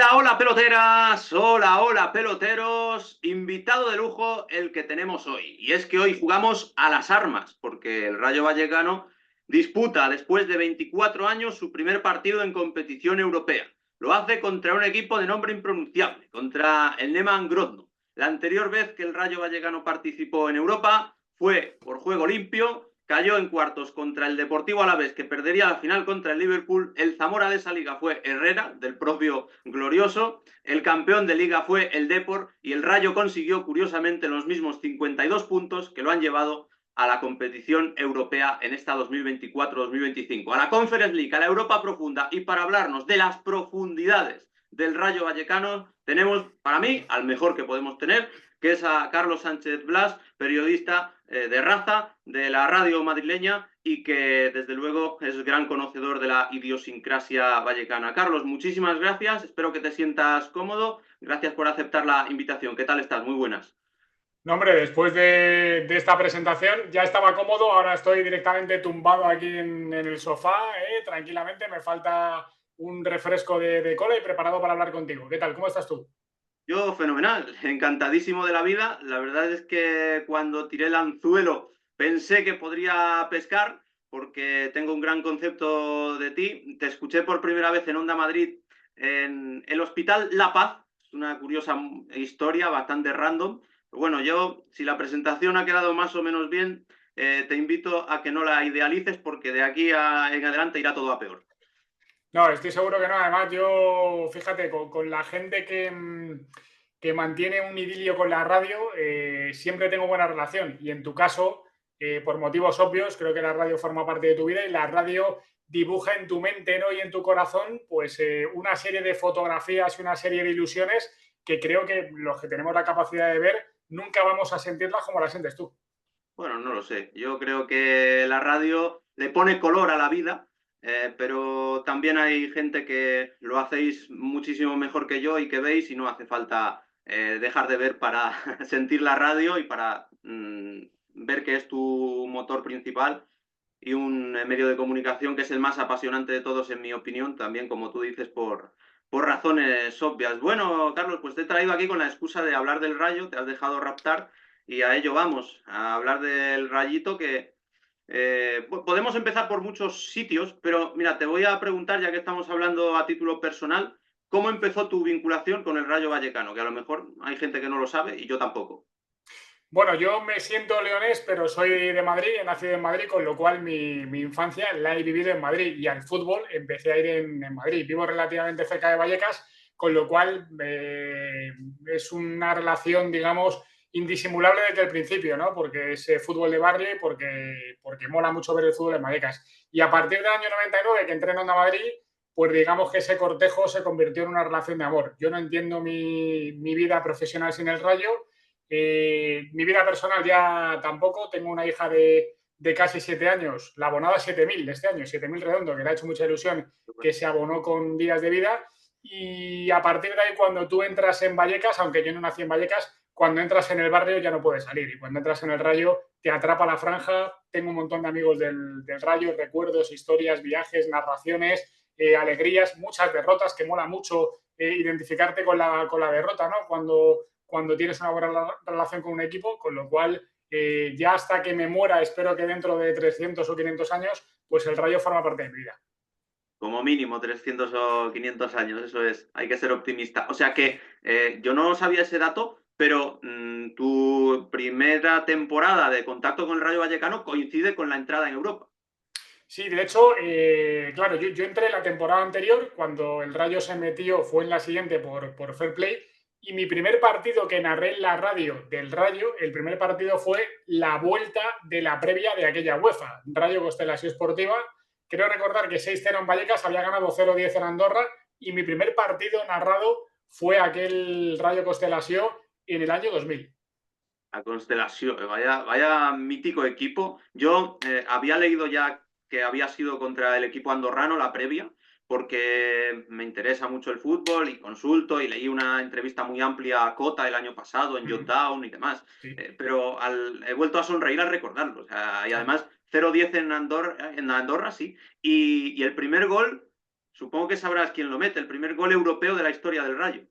Hola, hola peloteras, hola, hola peloteros, invitado de lujo el que tenemos hoy. Y es que hoy jugamos a las armas, porque el Rayo Vallecano disputa después de 24 años su primer partido en competición europea. Lo hace contra un equipo de nombre impronunciable, contra el Neman Grodno. La anterior vez que el Rayo Vallecano participó en Europa fue por juego limpio. Cayó en cuartos contra el Deportivo Alavés, que perdería la final contra el Liverpool. El Zamora de esa liga fue Herrera, del propio Glorioso. El campeón de liga fue el Depor y el Rayo consiguió, curiosamente, los mismos 52 puntos que lo han llevado a la competición europea en esta 2024-2025, a la Conference League, a la Europa profunda. Y para hablarnos de las profundidades del Rayo Vallecano, tenemos, para mí, al mejor que podemos tener, que es a Carlos Sánchez Blas, periodista de raza de la radio madrileña y que desde luego es gran conocedor de la idiosincrasia vallecana. Carlos, muchísimas gracias, espero que te sientas cómodo, gracias por aceptar la invitación. ¿Qué tal estás? Muy buenas. No, hombre, después de esta presentación ya estaba cómodo, ahora estoy directamente tumbado aquí en el sofá, tranquilamente, me falta un refresco de cola y preparado para hablar contigo. ¿Qué tal? ¿Cómo estás tú? Yo fenomenal, encantadísimo de la vida. La verdad es que cuando tiré el anzuelo pensé que podría pescar porque tengo un gran concepto de ti. Te escuché por primera vez en Onda Madrid en el Hospital La Paz. Es una curiosa historia, bastante random. Pero bueno, yo, si la presentación ha quedado más o menos bien, te invito a que no la idealices porque de aquí en adelante irá todo a peor. No, estoy seguro que no. Además, yo, fíjate, con la gente que mantiene un idilio con la radio, siempre tengo buena relación. Y en tu caso, por motivos obvios, creo que la radio forma parte de tu vida y la radio dibuja en tu mente, ¿no? Y en tu corazón, pues una serie de fotografías y una serie de ilusiones que creo que los que tenemos la capacidad de ver nunca vamos a sentirlas como las sientes tú. Bueno, no lo sé. Yo creo que la radio le pone color a la vida, pero también hay gente que lo hacéis muchísimo mejor que yo y que veis y no hace falta dejar de ver para sentir la radio y para ver que es tu motor principal y un medio de comunicación que es el más apasionante de todos, en mi opinión, también como tú dices, por razones obvias. Bueno, Carlos, pues te he traído aquí con la excusa de hablar del Rayo, te has dejado raptar y a ello vamos, a hablar del Rayito que podemos empezar por muchos sitios, pero mira, te voy a preguntar, ya que estamos hablando a título personal, ¿cómo empezó tu vinculación con el Rayo Vallecano? Que a lo mejor hay gente que no lo sabe y yo tampoco. Bueno, yo me siento leonés, pero soy de Madrid, he nacido en Madrid, con lo cual mi infancia la he vivido en Madrid y al fútbol empecé a ir en Madrid. Vivo relativamente cerca de Vallecas, con lo cual es una relación, digamos, indisimulable desde el principio, ¿no? Porque es fútbol de barrio y porque mola mucho ver el fútbol en Vallecas. Y a partir del año 99, que entré en Onda Madrid, pues digamos que ese cortejo se convirtió en una relación de amor. Yo no entiendo mi vida profesional sin el Rayo. Mi vida personal ya tampoco. Tengo una hija de casi 7 años, la abonada 7.000 de este año, 7.000 redondo, que le ha hecho mucha ilusión, que se abonó con días de vida. Y a partir de ahí, cuando tú entras en Vallecas, aunque yo no nací en Vallecas, cuando entras en el barrio ya no puedes salir. Y cuando entras en el Rayo, te atrapa la franja. Tengo un montón de amigos del Rayo, recuerdos, historias, viajes, narraciones, alegrías, muchas derrotas, que mola mucho identificarte con la derrota, ¿no? Cuando tienes una buena relación con un equipo, con lo cual ya hasta que me muera, espero que dentro de 300 o 500 años, pues el Rayo forma parte de mi vida. Como mínimo 300 o 500 años, eso es, hay que ser optimista. O sea que yo no sabía ese dato, pero tu primera temporada de contacto con el Rayo Vallecano coincide con la entrada en Europa. Sí, de hecho, claro, yo entré la temporada anterior, cuando el Rayo se metió, fue en la siguiente por Fair Play, y mi primer partido que narré en la radio del Rayo, el primer partido fue la vuelta de la previa de aquella UEFA, Rayo Constelación Esportiva. Creo recordar que 6-0 en Vallecas, había ganado 0-10 en Andorra, y mi primer partido narrado fue aquel Rayo Constelación en el año 2000. A Constelación, vaya mítico equipo. Yo había leído ya que había sido contra el equipo andorrano la previa, porque me interesa mucho el fútbol y consulto y leí una entrevista muy amplia a Cota el año pasado en Jotdown y demás. Sí. Pero he vuelto a sonreír al recordarlo. O sea, y además 0-10 en Andorra, sí. Y el primer gol supongo que sabrás quién lo mete, el primer gol europeo de la historia del Rayo.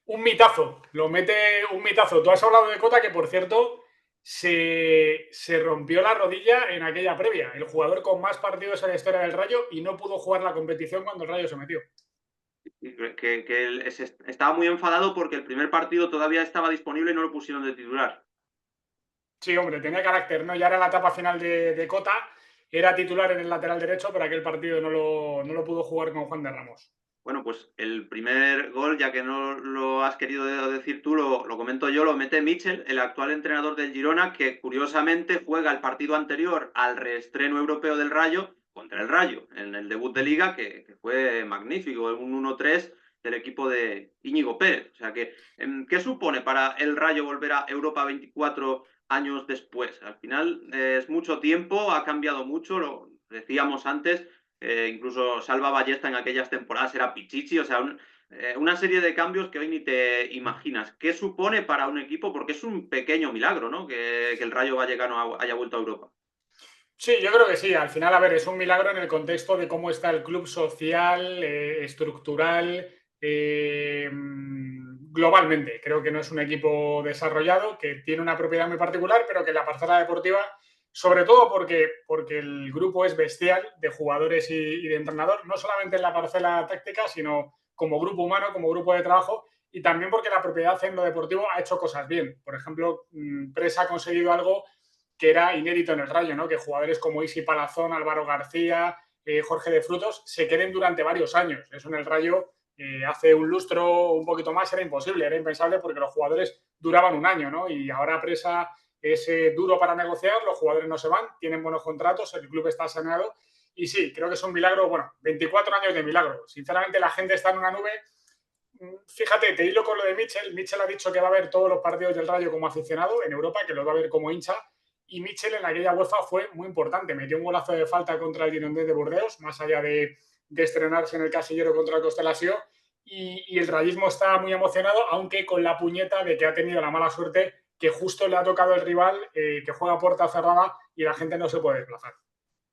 Un mitazo, lo mete un mitazo. Tú has hablado de Cota, que por cierto se rompió la rodilla en aquella previa. El jugador con más partidos en la historia del Rayo y no pudo jugar la competición cuando el Rayo se metió. Que él estaba muy enfadado porque el primer partido todavía estaba disponible y no lo pusieron de titular. Sí, hombre, tenía carácter, ¿no? Ya era la etapa final de Cota, era titular en el lateral derecho, pero aquel partido no lo pudo jugar con Juan de Ramos. Bueno, pues el primer gol, ya que no lo has querido decir tú, lo comento yo, lo mete Mitchell, el actual entrenador del Girona, que curiosamente juega el partido anterior al reestreno europeo del Rayo contra el Rayo, en el debut de Liga, que fue magnífico, un 1-3 del equipo de Íñigo Pérez. O sea que, ¿qué supone para el Rayo volver a Europa 24 años después? Al final es mucho tiempo, ha cambiado mucho, lo decíamos antes. Incluso Salva Ballesta en aquellas temporadas era Pichichi, o sea, una serie de cambios que hoy ni te imaginas. ¿Qué supone para un equipo? Porque es un pequeño milagro, ¿no? Que el Rayo Vallecano haya vuelto a Europa. Sí, yo creo que sí. Al final, a ver, es un milagro en el contexto de cómo está el club social, estructural, globalmente. Creo que no es un equipo desarrollado, que tiene una propiedad muy particular, pero que la parcela deportiva, sobre todo porque el grupo es bestial de jugadores y de entrenador, no solamente en la parcela táctica, sino como grupo humano, como grupo de trabajo, y también porque la propiedad en lo deportivo ha hecho cosas bien. Por ejemplo, Presa ha conseguido algo que era inédito en el Rayo, ¿no? Que jugadores como Isi Palazón, Álvaro García, Jorge de Frutos se queden durante varios años. Eso en el Rayo hace un lustro, un poquito más, era imposible, era impensable porque los jugadores duraban un año, ¿no? Y ahora Presa es duro para negociar, los jugadores no se van, tienen buenos contratos, el club está saneado y sí, creo que es un milagro, bueno, 24 años de milagro. Sinceramente la gente está en una nube. Fíjate, te hilo con lo de Mitchell. Mitchell ha dicho que va a ver todos los partidos del Rayo como aficionado en Europa, que los va a ver como hincha. Y Mitchell en aquella UEFA fue muy importante. Metió un golazo de falta contra el Girondins de Burdeos, más allá de estrenarse en el casillero contra el Constelació. Y el rayismo está muy emocionado, aunque con la puñeta de que ha tenido la mala suerte que justo le ha tocado el rival que juega a puerta cerrada y la gente no se puede desplazar.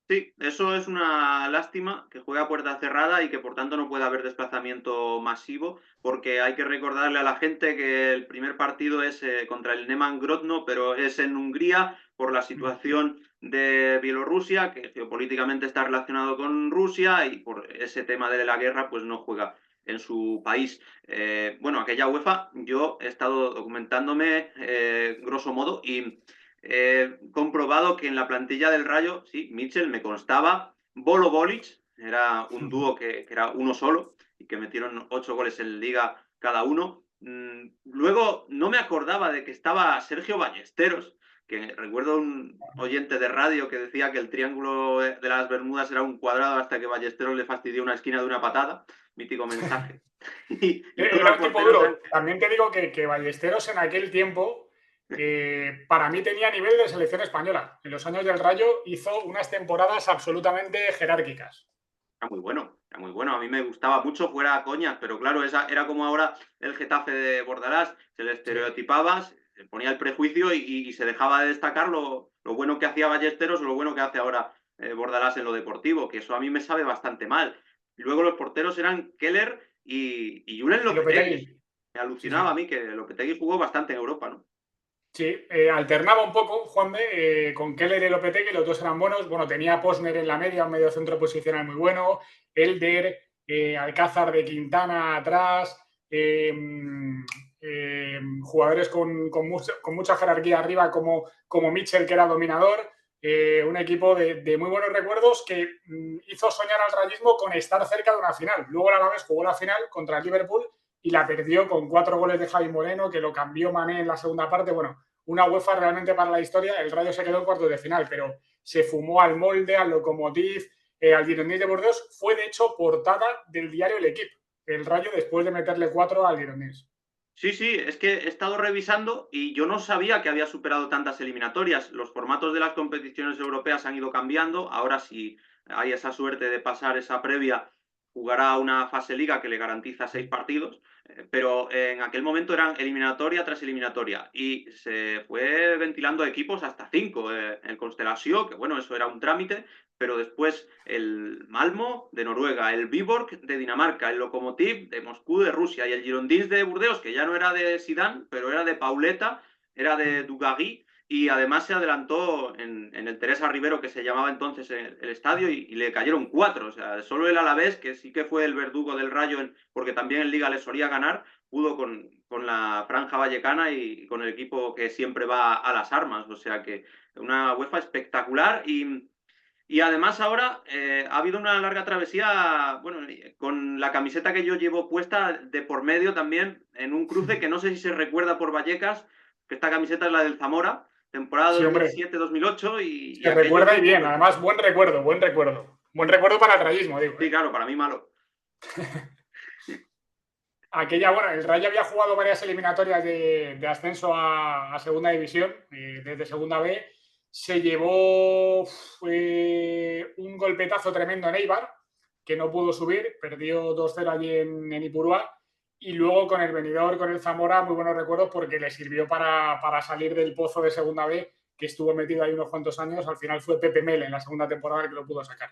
Sí, eso es una lástima, que juega a puerta cerrada y que por tanto no puede haber desplazamiento masivo, porque hay que recordarle a la gente que el primer partido es contra el Neman Grodno, pero es en Hungría por la situación de Bielorrusia, que geopolíticamente está relacionado con Rusia y por ese tema de la guerra pues no juega en su país. Bueno, aquella UEFA yo he estado documentándome grosso modo y he comprobado que en la plantilla del Rayo, sí, Mitchell me constaba, Bolo Bolic, era un dúo que era uno solo y que metieron 8 goles en Liga cada uno. Luego no me acordaba de que estaba Sergio Ballesteros, que recuerdo un oyente de radio que decía que el triángulo de las Bermudas era un cuadrado hasta que Ballesteros le fastidió una esquina de una patada. Mítico mensaje. y todos Era los un tipo porteros duro. También te digo que Ballesteros en aquel tiempo para mí tenía nivel de selección española. En los años del Rayo hizo unas temporadas absolutamente jerárquicas. era muy bueno, era muy bueno. A mí me gustaba mucho, fuera coñas, pero claro, esa era como ahora el Getafe de Bordalás. Se le Sí. estereotipaba, se ponía el prejuicio y se dejaba de destacar lo bueno que hacía Ballesteros o lo bueno que hace ahora Bordalás en lo deportivo, que eso a mí me sabe bastante mal. Y luego los porteros eran Keller y Julen Y Lopetegui. Lopetegui. Me Sí, alucinaba a sí. mí que Lopetegui jugó bastante en Europa, ¿no? Sí, alternaba un poco Juan B con Keller y Lopetegui, los dos eran buenos. Bueno, tenía Posner en la media, un medio centro posicional muy bueno, Elder, Alcázar de Quintana atrás, jugadores con mucha jerarquía arriba como Mitchell, que era dominador. Un equipo de muy buenos recuerdos que hizo soñar al rayismo con estar cerca de una final. Luego a la vez jugó la final contra el Liverpool y la perdió con 4 goles de Javi Moreno, que lo cambió Mané en la segunda parte. Bueno, una UEFA realmente para la historia. El Rayo se quedó en cuartos de final, pero se fumó al Molde, al Lokomotiv, al Girondins de Burdeos. Fue, de hecho, portada del diario El Equipo. El Rayo después de meterle 4 al Girondins. Sí, sí, es que he estado revisando y yo no sabía que había superado tantas eliminatorias. Los formatos de las competiciones europeas han ido cambiando. Ahora, si hay esa suerte de pasar esa previa, jugará una fase liga que le garantiza 6 partidos. Pero en aquel momento eran eliminatoria tras eliminatoria y se fue ventilando equipos hasta 5. El Constelació, que bueno, eso era un trámite, pero después el Malmo de Noruega, el Viborg de Dinamarca, el Lokomotiv de Moscú de Rusia y el Girondins de Burdeos, que ya no era de Zidane, pero era de Pauleta, era de Dugarry, y además se adelantó en el Teresa Rivero, que se llamaba entonces el estadio, y le cayeron 4. O sea, solo el Alavés, que sí que fue el verdugo del Rayo, porque también en Liga le solía ganar, pudo con la franja vallecana y con el equipo que siempre va a las armas. O sea que una UEFA espectacular y además ahora ha habido una larga travesía, bueno, con la camiseta que yo llevo puesta de por medio también, en un cruce que no sé si se recuerda por Vallecas, que esta camiseta es la del Zamora, temporada Sí, hombre, 2007-2008 y se aquello recuerda y fue un bien. poco Además, épico. buen recuerdo, buen recuerdo. Buen recuerdo para el rayismo, digo, Sí, ¿eh? claro, para mí malo. Aquella, bueno, el Rayo había jugado varias eliminatorias de ascenso a Segunda División, desde Segunda B. Se llevó un golpetazo tremendo en Eibar, que no pudo subir, perdió 2-0 allí en Ipurúa. Y luego con el Benidorm, con el Zamora, muy buenos recuerdos porque le sirvió para salir del pozo de Segunda B, que estuvo metido ahí unos cuantos años. Al final fue Pepe Mel en la segunda temporada el que lo pudo sacar.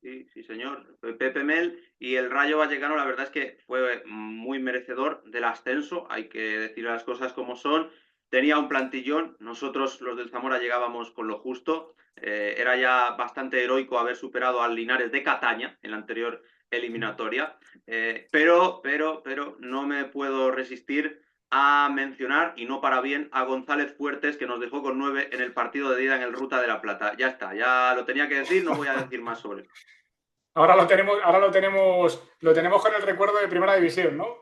Sí, sí, señor. Pepe Mel y el Rayo Vallecano, la verdad es que fue muy merecedor del ascenso, hay que decir las cosas como son. Tenía un plantillón, nosotros los del Zamora llegábamos con lo justo. Era ya bastante heroico haber superado al Linares de Cataña en la anterior eliminatoria, pero no me puedo resistir a mencionar, y no para bien, a González Fuertes, que nos dejó con 9 en el partido de ida en el Ruta de la Plata. Ya está, ya lo tenía que decir, no voy a decir más sobre él. Ahora lo tenemos con el recuerdo de Primera División, ¿no?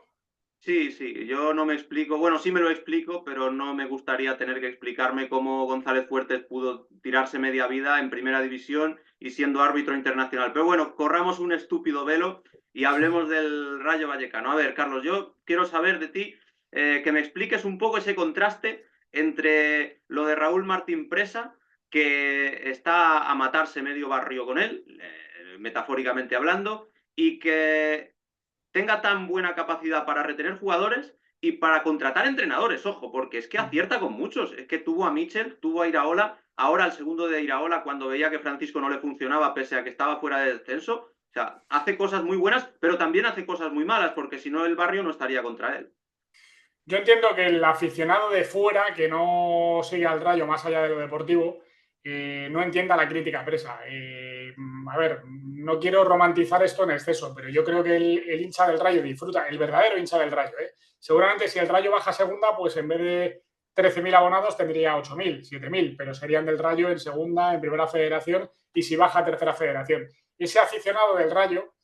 Sí, sí, yo no me explico, bueno, sí me lo explico, pero no me gustaría tener que explicarme cómo González Fuertes pudo tirarse media vida en primera división y siendo árbitro internacional. Pero bueno, corramos un estúpido velo y hablemos del Rayo Vallecano. A ver, Carlos, yo quiero saber de ti que me expliques un poco ese contraste entre lo de Raúl Martín Presa, que está a matarse medio barrio con él, metafóricamente hablando, y que tenga tan buena capacidad para retener jugadores y para contratar entrenadores, ojo, porque es que acierta con muchos. Es que tuvo a Mitchell, tuvo a Iraola, ahora el segundo de Iraola cuando veía que Francisco no le funcionaba pese a que estaba fuera de descenso. O sea, hace cosas muy buenas, pero también hace cosas muy malas, porque si no el barrio no estaría contra él. Yo entiendo que el aficionado de fuera, que no sigue al Rayo más allá de lo deportivo, no entienda la crítica presa. A ver, no quiero romantizar esto en exceso, pero yo creo que el hincha del Rayo disfruta, el verdadero hincha del Rayo. Seguramente si el Rayo baja a segunda, pues en vez de 13.000 abonados tendría 8.000, 7.000, pero serían del Rayo en segunda, en primera federación y si baja a tercera federación. Ese aficionado del Rayo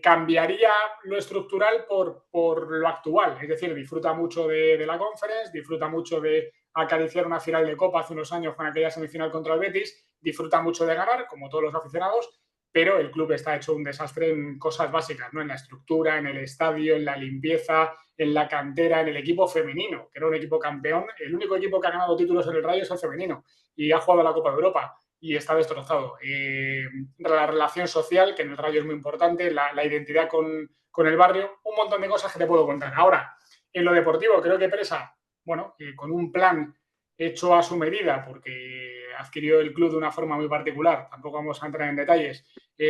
cambiaría lo estructural por lo actual. Es decir, disfruta mucho de la Conference, disfruta mucho de acariciar una final de Copa hace unos años con aquella semifinal contra el Betis, disfruta mucho de ganar, como todos los aficionados, pero el club está hecho un desastre en cosas básicas, ¿no? En la estructura, en el estadio, en la limpieza, en la cantera, en el equipo femenino, que era un equipo campeón. El único equipo que ha ganado títulos en el Rayo es el femenino y ha jugado la Copa de Europa y está destrozado. La relación social, que en el Rayo es muy importante, la identidad con el barrio, un montón de cosas que te puedo contar. Ahora, en lo deportivo, creo que Presa, bueno, con un plan hecho a su medida, porque adquirió el club de una forma muy particular, tampoco vamos a entrar en detalles,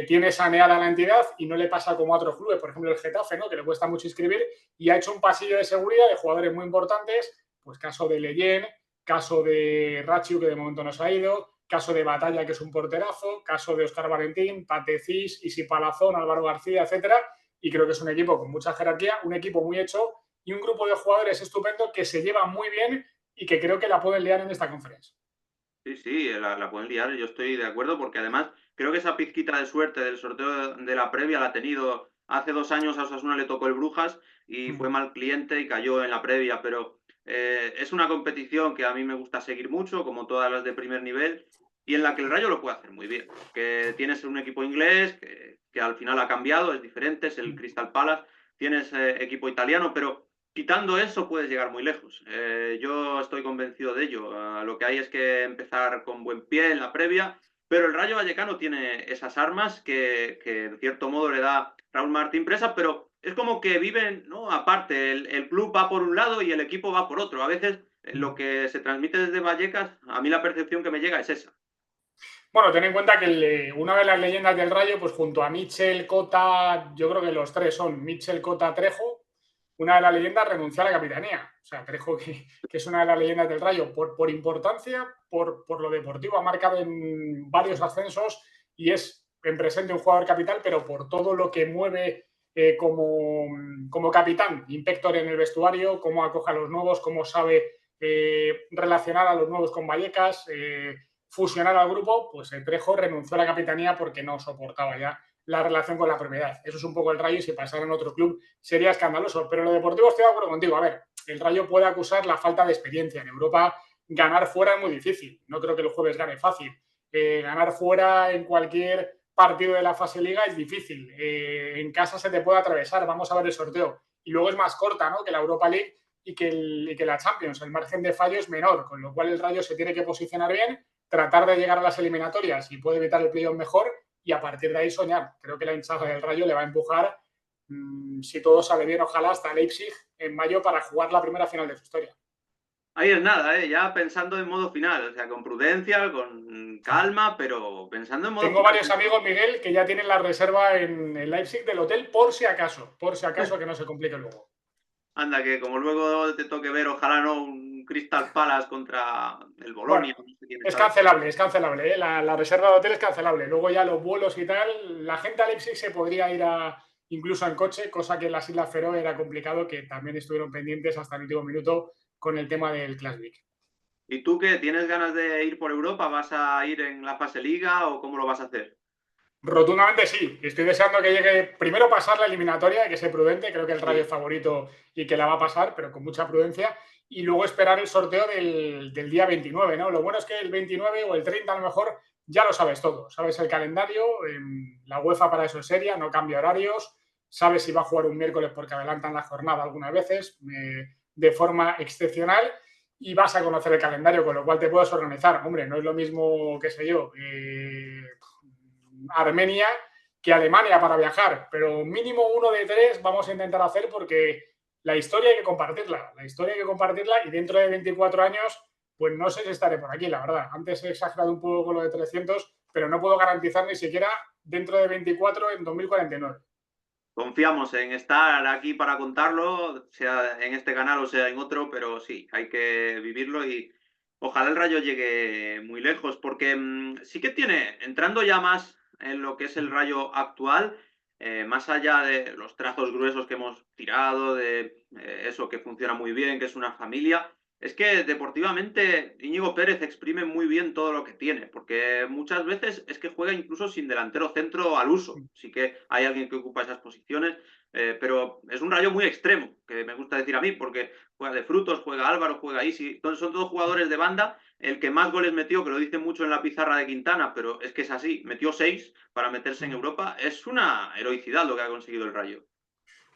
tiene saneada la entidad y no le pasa como a otros clubes, por ejemplo el Getafe, ¿no? Que le cuesta mucho inscribir, y ha hecho un pasillo de seguridad de jugadores muy importantes, pues caso de Leyen, caso de Rachiu, que de momento no se ha ido, caso de Batalla, que es un porterazo, caso de Oscar Valentín, Patecís, Isi Palazón, Álvaro García, etcétera, y creo que es un equipo con mucha jerarquía, un equipo muy hecho y un grupo de jugadores estupendo que se llevan muy bien y que creo que la pueden liar en esta conferencia. Sí, sí, la pueden liar, yo estoy de acuerdo, porque además creo que esa pizquita de suerte del sorteo de la previa la ha tenido hace 2 años. A Osasuna le tocó el Brujas y fue mal cliente y cayó en la previa, pero es una competición que a mí me gusta seguir mucho, como todas las de primer nivel, y en la que el Rayo lo puede hacer muy bien, que tienes un equipo inglés que al final ha cambiado, es diferente, es el Crystal Palace, tienes equipo italiano, pero quitando eso puedes llegar muy lejos. Yo estoy convencido de ello. Lo que hay es que empezar con buen pie en la previa, pero el Rayo Vallecano tiene esas armas que de cierto modo le da Raúl Martín Presa, pero es como que viven, ¿no? Aparte, el club va por un lado y el equipo va por otro. A veces lo que se transmite desde Vallecas, a mí la percepción que me llega es esa. Bueno, ten en cuenta que una de las leyendas del Rayo, pues junto a Mitchell, Cota, yo creo que los tres son Mitchell, Cota, Trejo, una de las leyendas renunció a la capitanía. O sea, Trejo, que es una de las leyendas del Rayo, por importancia, por lo deportivo, ha marcado en varios ascensos y es en presente un jugador capital, pero por todo lo que mueve como capitán, Impector en el vestuario, cómo acoge a los nuevos, cómo sabe relacionar a los nuevos con Vallecas, fusionar al grupo, pues el Trejo renunció a la capitanía porque no soportaba ya la relación con la propiedad. Eso es un poco el Rayo y si pasara en otro club sería escandaloso. Pero en lo deportivo estoy de acuerdo contigo. A ver, el Rayo puede acusar la falta de experiencia. En Europa ganar fuera es muy difícil. No creo que el jueves gane fácil. Ganar fuera en cualquier partido de la fase liga es difícil. En casa se te puede atravesar. Vamos a ver el sorteo. Y luego es más corta, ¿no?, que la Europa League y que la Champions. El margen de fallo es menor, con lo cual el Rayo se tiene que posicionar bien, tratar de llegar a las eliminatorias y puede evitar el playoff mejor y a partir de ahí soñar. Creo que la hinchada del Rayo le va a empujar, si todo sale bien, ojalá hasta Leipzig en mayo para jugar la primera final de su historia. Ahí es nada, ya pensando en modo final, o sea, con prudencia, con calma, pero pensando en modo Tengo final. varios amigos, Miguel, que ya tienen la reserva en el Leipzig del hotel por si acaso que no se complique luego. Anda, que como luego te toque ver, ojalá no, un Crystal Palace contra el Bueno, Bolonia, no sé quién es está. cancelable, es cancelable, ¿eh? La reserva de hotel es cancelable. Luego ya los vuelos y tal, la gente a Leipzig se podría ir incluso en coche, cosa que en las Islas Feroe era complicado, que también estuvieron pendientes hasta el último minuto con el tema del Classic. ¿Y tú qué? ¿Tienes ganas de ir por Europa? ¿Vas a ir en la fase liga o cómo lo vas a hacer? Rotundamente sí. Estoy deseando que llegue primero pasar la eliminatoria, hay que ser prudente, creo que el Rayo Sí. es favorito y que la va a pasar, pero con mucha prudencia. Y luego esperar el sorteo del día 29, ¿no? Lo bueno es que el 29 o el 30 a lo mejor ya lo sabes todo. Sabes el calendario, la UEFA para eso es seria, no cambia horarios, sabes si va a jugar un miércoles porque adelantan la jornada algunas veces de forma excepcional y vas a conocer el calendario, con lo cual te puedes organizar. Hombre, no es lo mismo, qué sé yo, Armenia que Alemania para viajar, pero mínimo uno de tres vamos a intentar hacer porque la historia hay que compartirla, y dentro de 24 años, pues no sé si estaré por aquí, la verdad. Antes he exagerado un poco con lo de 300, pero no puedo garantizar ni siquiera dentro de 24 en 2049. Confiamos en estar aquí para contarlo, sea en este canal o sea en otro, pero sí, hay que vivirlo y ojalá el Rayo llegue muy lejos, porque sí que tiene, entrando ya más en lo que es el Rayo actual, más allá de los trazos gruesos que hemos tirado, de eso que funciona muy bien, que es una familia, es que deportivamente Íñigo Pérez exprime muy bien todo lo que tiene, porque muchas veces es que juega incluso sin delantero centro al uso. Sí que hay alguien que ocupa esas posiciones, pero es un Rayo muy extremo, que me gusta decir a mí, porque juega de Frutos, juega Álvaro, juega Isi, son todos jugadores de banda. El que más goles metió, que lo dice mucho en la pizarra de Quintana, pero es que es así, metió 6 para meterse en Europa. Es una heroicidad lo que ha conseguido el Rayo.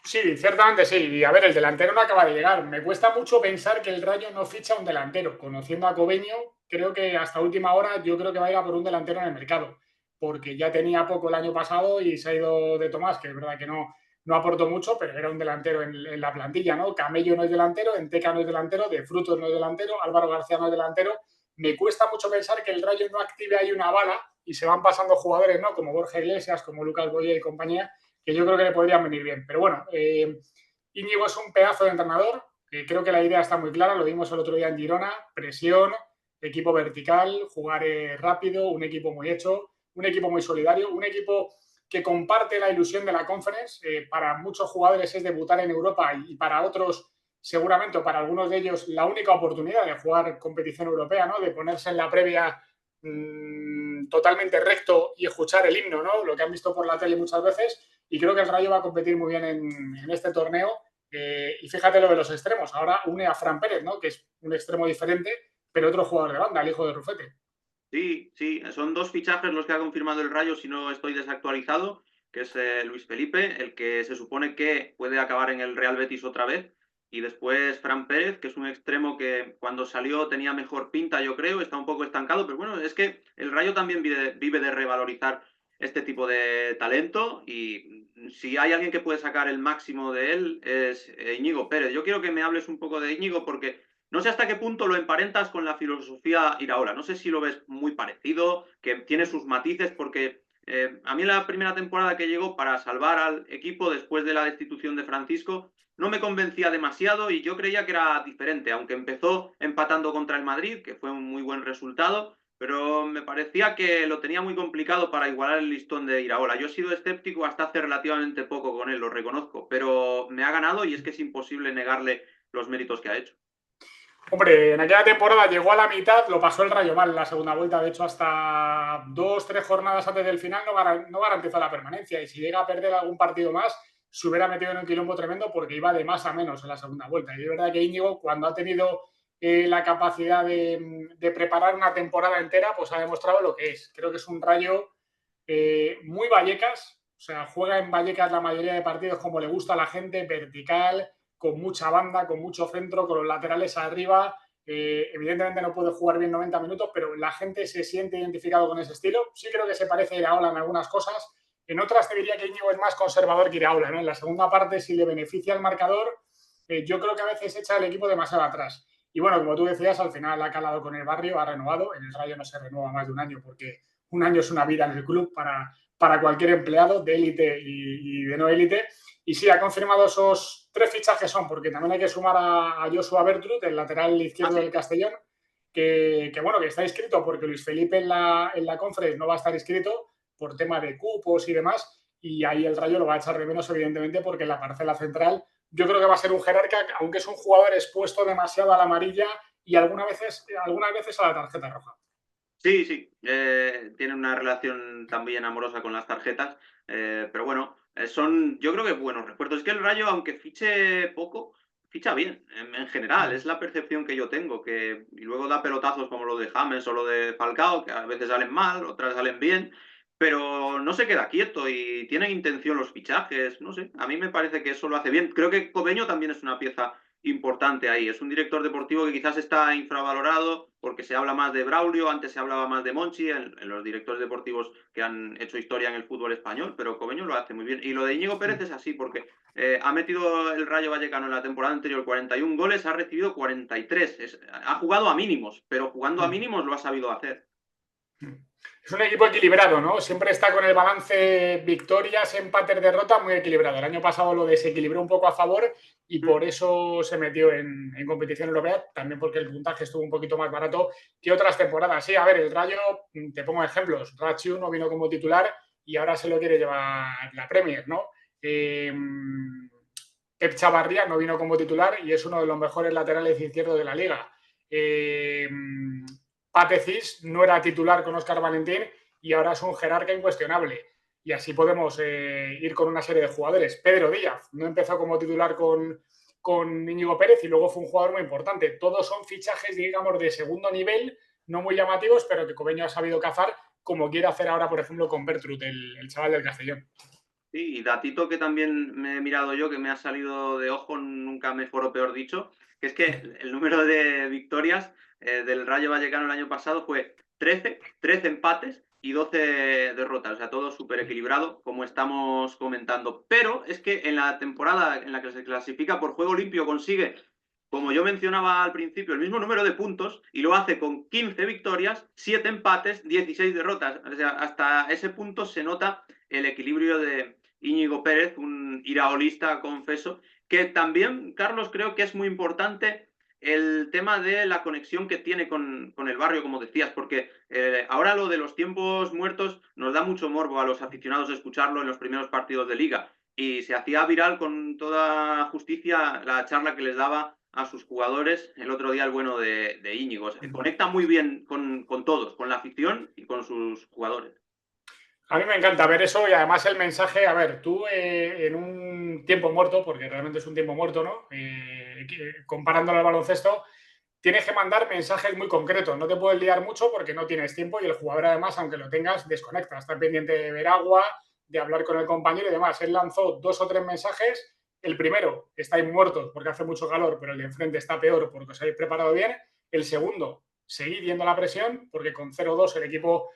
Sí, ciertamente sí. Y a ver, el delantero no acaba de llegar. Me cuesta mucho pensar que el Rayo no ficha un delantero. Conociendo a Cobeño, creo que hasta última hora yo creo que va a ir a por un delantero en el mercado. Porque ya tenía poco el año pasado y se ha ido de Tomás, que es verdad que no aportó mucho, pero era un delantero en la plantilla, ¿no? Camello no es delantero, Enteca no es delantero, De Frutos no es delantero, Álvaro García no es delantero. Me cuesta mucho pensar que el Rayo no active ahí una bala y se van pasando jugadores, ¿no? Como Borja Iglesias, como Lucas Boya y compañía, que yo creo que le podrían venir bien. Pero bueno, Íñigo es un pedazo de entrenador, creo que la idea está muy clara, lo vimos el otro día en Girona, presión, equipo vertical, jugar rápido, un equipo muy hecho, un equipo muy solidario, un equipo que comparte la ilusión de la Conference. Para muchos jugadores es debutar en Europa y para otros, seguramente, o para algunos de ellos, la única oportunidad de jugar competición europea, ¿no? De ponerse en la previa totalmente recto y escuchar el himno, ¿no? Lo que han visto por la tele muchas veces. Y creo que el Rayo va a competir muy bien en este torneo. Y fíjate lo de los extremos. Ahora une a Fran Pérez, ¿no? Que es un extremo diferente, pero otro jugador de banda, el hijo de Rufete. Sí, sí, son dos fichajes los que ha confirmado el Rayo, si no estoy desactualizado, que es Luis Felipe, el que se supone que puede acabar en el Real Betis otra vez, y después Fran Pérez, que es un extremo que cuando salió tenía mejor pinta, yo creo, está un poco estancado, pero bueno, es que el Rayo también vive de revalorizar este tipo de talento y si hay alguien que puede sacar el máximo de él es Íñigo Pérez. Yo quiero que me hables un poco de Íñigo porque No sé hasta qué punto lo emparentas con la filosofía Iraola. No sé si lo ves muy parecido, que tiene sus matices, porque a mí la primera temporada que llegó para salvar al equipo después de la destitución de Francisco no me convencía demasiado y yo creía que era diferente, aunque empezó empatando contra el Madrid, que fue un muy buen resultado, pero me parecía que lo tenía muy complicado para igualar el listón de Iraola. Yo he sido escéptico hasta hace relativamente poco con él, lo reconozco, pero me ha ganado y es que es imposible negarle los méritos que ha hecho. Hombre, en aquella temporada llegó a la mitad, lo pasó el Rayo mal en la segunda vuelta. De hecho, hasta 2 o 3 jornadas antes del final no garantizó la permanencia. Y si llega a perder algún partido más, se hubiera metido en un quilombo tremendo porque iba de más a menos en la segunda vuelta. Y es verdad que Íñigo, cuando ha tenido la capacidad de preparar una temporada entera, pues ha demostrado lo que es. Creo que es un Rayo muy Vallecas, o sea, juega en Vallecas la mayoría de partidos como le gusta a la gente, vertical, con mucha banda, con mucho centro, con los laterales arriba. Evidentemente no puede jugar bien 90 minutos, pero la gente se siente identificado con ese estilo. Sí creo que se parece a Iraola en algunas cosas. En otras te diría que Íñigo es más conservador que Iraola, ¿no? En la segunda parte, si le beneficia el marcador, yo creo que a veces echa el equipo demasiado atrás. Y bueno, como tú decías, al final ha calado con el barrio, ha renovado. En el Rayo no se renueva más de un año porque un año es una vida en el club para cualquier empleado de élite y de no élite. Y sí, ha confirmado esos 3 fichajes son, porque también hay que sumar a Joshua Bertrut, el lateral Ah, izquierdo del sí. Castellón, bueno, que está inscrito porque Luis Felipe en la conference no va a estar inscrito por tema de cupos y demás, y ahí el Rayo lo va a echar de menos, evidentemente, porque en la parcela central yo creo que va a ser un jerarca, aunque es un jugador expuesto demasiado a la amarilla y algunas veces a la tarjeta roja. Sí, sí, tiene una relación también amorosa con las tarjetas, pero bueno, yo creo que buenos refuerzos. Es que el Rayo, aunque fiche poco, ficha bien, en general, es la percepción que yo tengo, que y luego da pelotazos como lo de James o lo de Falcao, que a veces salen mal, otras salen bien, pero no se queda quieto y tiene intención los fichajes, no sé, a mí me parece que eso lo hace bien. Creo que Cobeño también es una pieza importante ahí. Es un director deportivo que quizás está infravalorado porque se habla más de Braulio, antes se hablaba más de Monchi, en los directores deportivos que han hecho historia en el fútbol español, pero Cobeño lo hace muy bien. Y lo de Íñigo Pérez es así, porque ha metido el Rayo Vallecano en la temporada anterior 41 goles, ha recibido 43. Ha jugado a mínimos, pero jugando a mínimos lo ha sabido hacer. Es un equipo equilibrado, ¿no? Siempre está con el balance victorias, empates, derrotas muy equilibrado. El año pasado lo desequilibró un poco a favor y por eso se metió en competición europea, también porque el puntaje estuvo un poquito más barato que otras temporadas. Sí, a ver, el Rayo, te pongo ejemplos, Rachiu no vino como titular y ahora se lo quiere llevar la Premier, ¿no? Pep Chavarría no vino como titular y es uno de los mejores laterales izquierdos de la liga. Patecis no era titular con Óscar Valentín y ahora es un jerarca incuestionable. Y así podemos ir con una serie de jugadores. Pedro Díaz no empezó como titular con Íñigo Pérez y luego fue un jugador muy importante. Todos son fichajes, digamos, de segundo nivel, no muy llamativos, pero que Cobeño ha sabido cazar, como quiere hacer ahora, por ejemplo, con Bertrut, el chaval del Castellón. Sí, y datito que también me he mirado yo, que me ha salido de ojo, nunca mejor o peor dicho, que es que el número de victorias del Rayo Vallecano el año pasado fue 13 empates y 12 derrotas, o sea, todo súper equilibrado, como estamos comentando. Pero es que en la temporada en la que se clasifica por juego limpio consigue, como yo mencionaba al principio, el mismo número de puntos y lo hace con 15 victorias, 7 empates, 16 derrotas. O sea, hasta ese punto se nota el equilibrio de Íñigo Pérez, un iraolista, confeso, que también, Carlos, creo que es muy importante el tema de la conexión que tiene con el barrio, como decías, porque ahora lo de los tiempos muertos nos da mucho morbo a los aficionados escucharlo en los primeros partidos de liga y se hacía viral con toda justicia la charla que les daba a sus jugadores el otro día el bueno de Íñigo. Conecta muy bien con todos, con la afición y con sus jugadores. A mí me encanta ver eso y además el mensaje, a ver, tú en un tiempo muerto, porque realmente es un tiempo muerto, ¿no? Comparándolo al baloncesto, tienes que mandar mensajes muy concretos. No te puedes liar mucho porque no tienes tiempo y el jugador, además, aunque lo tengas, desconecta. Está pendiente de ver agua, de hablar con el compañero y demás. Él lanzó 2 o 3 mensajes. El primero, estáis muertos porque hace mucho calor, pero el de enfrente está peor porque os habéis preparado bien. El segundo, seguid viendo la presión porque con 0-2 el equipo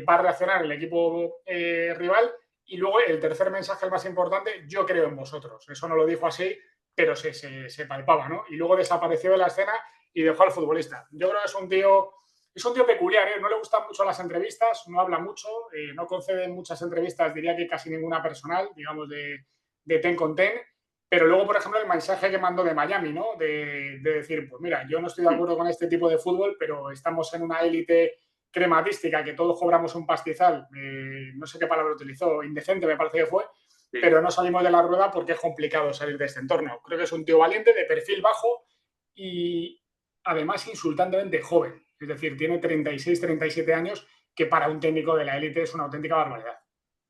va a reaccionar, el equipo rival. Y luego el tercer mensaje, el más importante, yo creo en vosotros. Eso no lo dijo así, pero se palpaba, ¿no? Y luego desapareció de la escena y dejó al futbolista. Yo creo que es un tío peculiar, ¿eh? No le gustan mucho las entrevistas, no habla mucho, no concede muchas entrevistas, diría que casi ninguna personal, digamos, de ten con ten. Pero luego, por ejemplo, el mensaje que mandó de Miami, ¿no? De decir, pues mira, yo no estoy de acuerdo con este tipo de fútbol, pero estamos en una élite crematística que todos cobramos un pastizal, no sé qué palabra utilizó, indecente me parece que fue, Sí. pero no salimos de la rueda porque es complicado salir de este entorno. Creo que es un tío valiente, de perfil bajo y además insultantemente joven. Es decir, tiene 36, 37 años, que para un técnico de la élite es una auténtica barbaridad.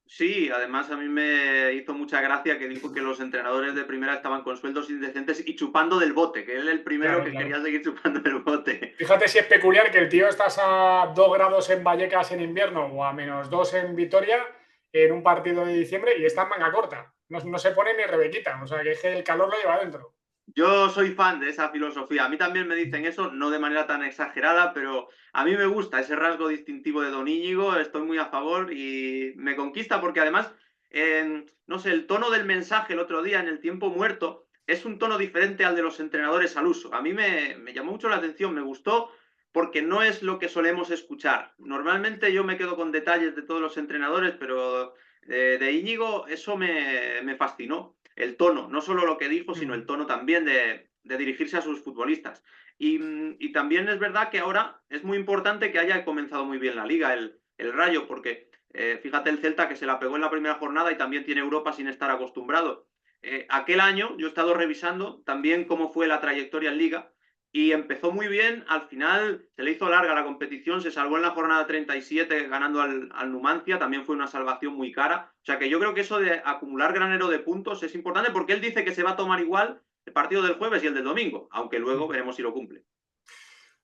Sí, además a mí me hizo mucha gracia que dijo que los entrenadores de primera estaban con sueldos indecentes y chupando del bote, que él el primero Claro, que claro. quería seguir chupando del bote. Fíjate si es peculiar que el tío estás a 2 grados en Vallecas en invierno o a -2 en Vitoria en un partido de diciembre y está en manga corta. No se pone ni rebequita. O sea, que es que el calor lo lleva adentro. Yo soy fan de esa filosofía. A mí también me dicen eso, no de manera tan exagerada, pero a mí me gusta ese rasgo distintivo de Don Íñigo, estoy muy a favor y me conquista porque además, no sé, el tono del mensaje el otro día en el tiempo muerto es un tono diferente al de los entrenadores al uso. A mí me llamó mucho la atención, me gustó porque no es lo que solemos escuchar. Normalmente yo me quedo con detalles de todos los entrenadores, pero de Íñigo eso me fascinó el tono, no solo lo que dijo, sino el tono también de dirigirse a sus futbolistas. Y también es verdad que ahora es muy importante que haya comenzado muy bien la liga, el Rayo, porque fíjate el Celta que se la pegó en la primera jornada y también tiene Europa sin estar acostumbrado. Aquel año yo he estado revisando también cómo fue la trayectoria en liga y empezó muy bien, al final se le hizo larga la competición, se salvó en la jornada 37 ganando al Numancia, también fue una salvación muy cara, o sea que yo creo que eso de acumular granero de puntos es importante porque él dice que se va a tomar igual el partido del jueves y el del domingo, aunque luego veremos si lo cumple.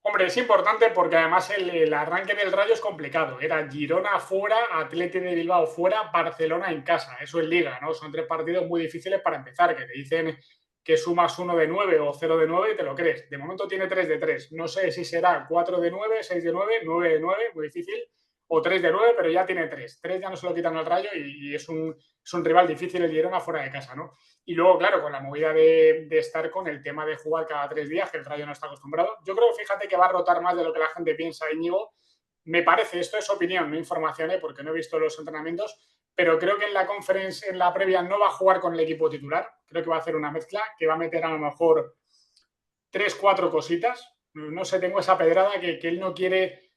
Hombre, es importante porque además el arranque del Rayo es complicado. Era Girona fuera, Athletic de Bilbao fuera, Barcelona en casa. Eso es Liga, ¿no? Son 3 partidos muy difíciles para empezar, que te dicen que sumas 1 de 9 o 0 de 9 y te lo crees. De momento tiene 3 de 3. No sé si será 4 de 9, 6 de 9, 9 de 9, muy difícil, o 3 de 9, pero ya tiene 3. 3 ya no se lo quitan al Rayo y es un rival difícil el Girona fuera de casa, ¿no? Y luego, claro, con la movida de estar con el tema de jugar cada 3 días, que el Rayo no está acostumbrado. Yo creo, fíjate, que va a rotar más de lo que la gente piensa, Íñigo. Me parece, esto es opinión, no información, porque no he visto los entrenamientos, pero creo que en la conference, en la previa, no va a jugar con el equipo titular. Creo que va a hacer una mezcla, que va a meter a lo mejor 3, 4 cositas. No sé, tengo esa pedrada que él no quiere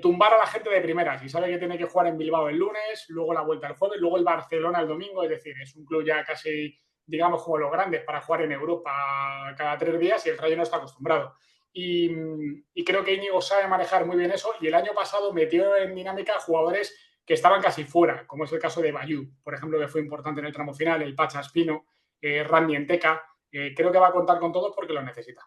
tumbar a la gente de primeras y sabe que tiene que jugar en Bilbao el lunes, luego la vuelta el jueves, luego el Barcelona el domingo, es decir, es un club ya casi, digamos, como los grandes para jugar en Europa cada 3 días y el Rayo no está acostumbrado. Y creo que Íñigo sabe manejar muy bien eso y el año pasado metió en dinámica jugadores que estaban casi fuera, como es el caso de Bayú, por ejemplo, que fue importante en el tramo final, el Pacha Espino, Randy Enteca. Creo que va a contar con todos porque lo necesita.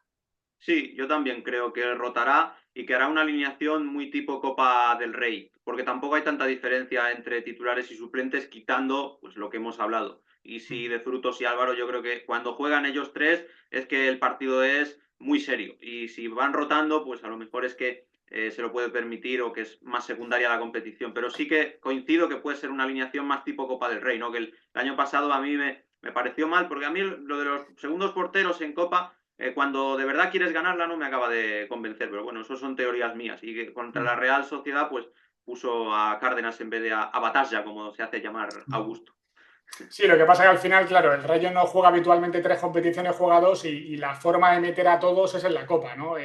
Sí, yo también creo que rotará y que hará una alineación muy tipo Copa del Rey, porque tampoco hay tanta diferencia entre titulares y suplentes, quitando pues lo que hemos hablado. Y si de Frutos y Álvaro, yo creo que cuando juegan ellos tres es que el partido es muy serio. Y si van rotando, pues a lo mejor es que se lo puede permitir o que es más secundaria la competición. Pero sí que coincido que puede ser una alineación más tipo Copa del Rey, ¿no? Que el año pasado a mí me pareció mal, porque a mí lo de los segundos porteros en Copa cuando de verdad quieres ganarla no me acaba de convencer, pero bueno, eso son teorías mías. Y que contra la Real Sociedad, pues puso a Cárdenas en vez de a Batalla, como se hace llamar Augusto. Sí, lo que pasa es que al final, claro, el Rayo no juega habitualmente 3 competiciones, juega 2 y la forma de meter a todos es en la Copa, ¿no?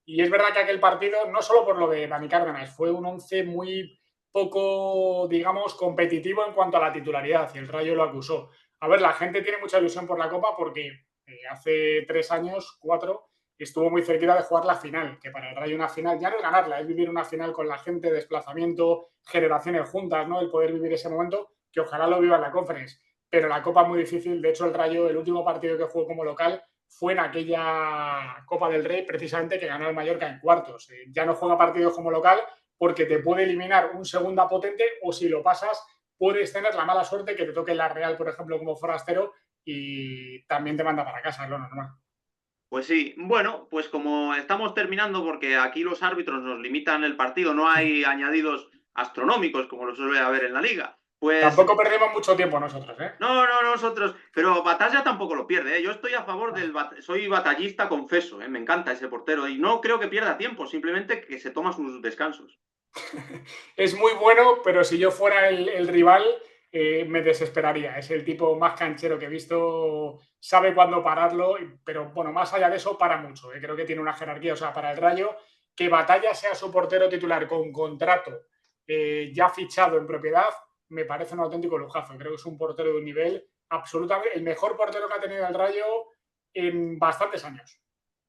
Y es verdad que aquel partido, no solo por lo de Dani Cárdenas, fue un 11 muy poco, digamos, competitivo en cuanto a la titularidad y el Rayo lo acusó. A ver, la gente tiene mucha ilusión por la Copa porque hace 3 años, 4, estuvo muy cerquita de jugar la final, que para el Rayo una final ya no es ganarla, es vivir una final con la gente, desplazamiento, generaciones juntas, ¿no? El poder vivir ese momento, que ojalá lo viva en la Conference. Pero la Copa es muy difícil. De hecho, el Rayo, el último partido que jugó como local fue en aquella Copa del Rey, precisamente, que ganó el Mallorca en cuartos. Ya no juega partidos como local porque te puede eliminar un segunda potente o si lo pasas puedes tener la mala suerte que te toque la Real, por ejemplo, como forastero y también te manda para casa, es lo normal. Pues sí, bueno, pues como estamos terminando, porque aquí los árbitros nos limitan el partido, no hay añadidos astronómicos como lo suele haber en la liga, Pues Tampoco perdemos mucho tiempo nosotros, ¿eh? no, no, nosotros, pero Batalla tampoco lo pierde, ¿eh? Yo estoy a favor soy batallista, confeso, ¿eh? Me encanta ese portero y no creo que pierda tiempo, simplemente que se toma sus descansos. Es muy bueno, pero si yo fuera el rival, me desesperaría. Es el tipo más canchero que he visto, sabe cuándo pararlo, pero bueno, más allá de eso, para mucho. Creo que tiene una jerarquía, o sea, para el Rayo, que Batalla sea su portero titular con contrato ya fichado en propiedad, me parece un auténtico lujazo. Creo que es un portero de un nivel absolutamente, el mejor portero que ha tenido el Rayo en bastantes años.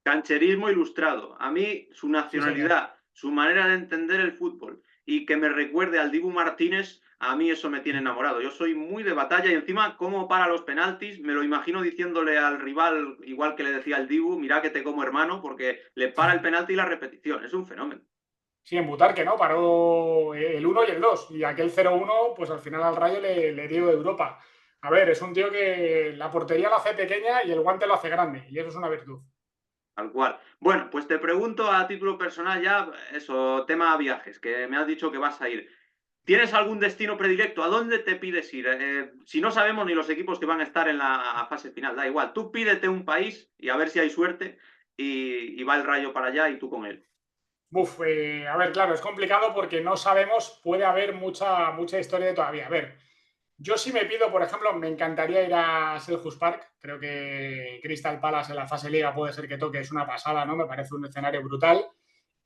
Cancherismo ilustrado. A mí, su Sí, señor. nacionalidad, su manera de entender el fútbol y que me recuerde al Dibu Martínez, a mí eso me tiene enamorado. Yo soy muy de Batalla y encima, como para los penaltis, me lo imagino diciéndole al rival, igual que le decía al Dibu, mira que te como hermano, porque le para el penalti y la repetición. Es un fenómeno. Sí, en Butarque, ¿no? Paró el 1 y el 2. Y aquel 0-1, pues al final al Rayo le dio Europa. A ver, es un tío que la portería lo hace pequeña y el guante lo hace grande. Y eso es una virtud. Tal cual. Bueno, pues te pregunto a título personal ya, eso, tema viajes, que me has dicho que vas a ir. ¿Tienes algún destino predilecto? ¿A dónde te pides ir? Si no sabemos ni los equipos que van a estar en la fase final, da igual. Tú pídete un país y a ver si hay suerte y va el Rayo para allá y tú con él. Uf, a ver, claro, es complicado porque no sabemos, puede haber mucha historia todavía. A ver, yo sí me pido, por ejemplo, me encantaría ir a Selhurst Park. Creo que Crystal Palace en la fase liga puede ser que toque, es una pasada, ¿no? Me parece un escenario brutal.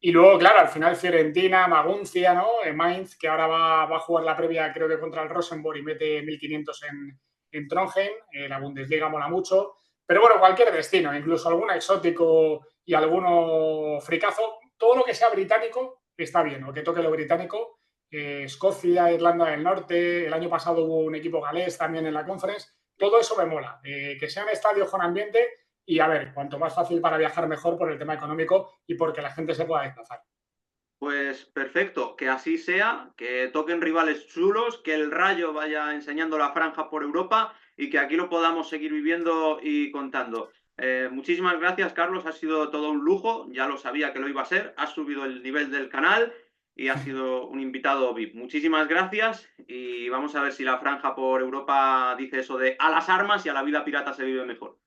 Y luego, claro, al final Fiorentina, Maguncia, ¿no? Mainz, que ahora va a jugar la previa, creo que contra el Rosenborg y mete 1.500 en Trondheim. La Bundesliga mola mucho. Pero bueno, cualquier destino, incluso alguno exótico y alguno fricazo, todo lo que sea británico está bien, o que toque lo británico. Escocia, Irlanda del Norte, el año pasado hubo un equipo galés también en la conference. Todo eso me mola. Que sean estadios con ambiente y a ver, cuanto más fácil para viajar mejor por el tema económico y porque la gente se pueda desplazar. Pues perfecto, que así sea, que toquen rivales chulos, que el Rayo vaya enseñando la franja por Europa y que aquí lo podamos seguir viviendo y contando. Muchísimas gracias, Carlos, ha sido todo un lujo, ya lo sabía que lo iba a ser, has subido el nivel del canal y has sido un invitado VIP. Muchísimas gracias y vamos a ver si la franja por Europa dice eso de a las armas y a la vida pirata se vive mejor.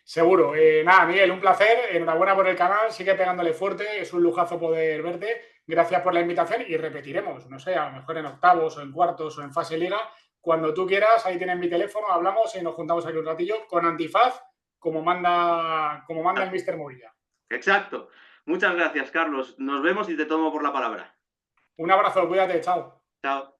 Seguro. Nada, Miguel, un placer. Enhorabuena por el canal. Sigue pegándole fuerte. Es un lujazo poder verte. Gracias por la invitación y repetiremos. No sé, a lo mejor en octavos o en cuartos o en fase liga. Cuando tú quieras, ahí tienes mi teléfono, hablamos y nos juntamos aquí un ratillo con antifaz, como manda el Mister Movilla. Exacto. Muchas gracias, Carlos. Nos vemos y te tomo por la palabra. Un abrazo, cuídate, chao. Chao.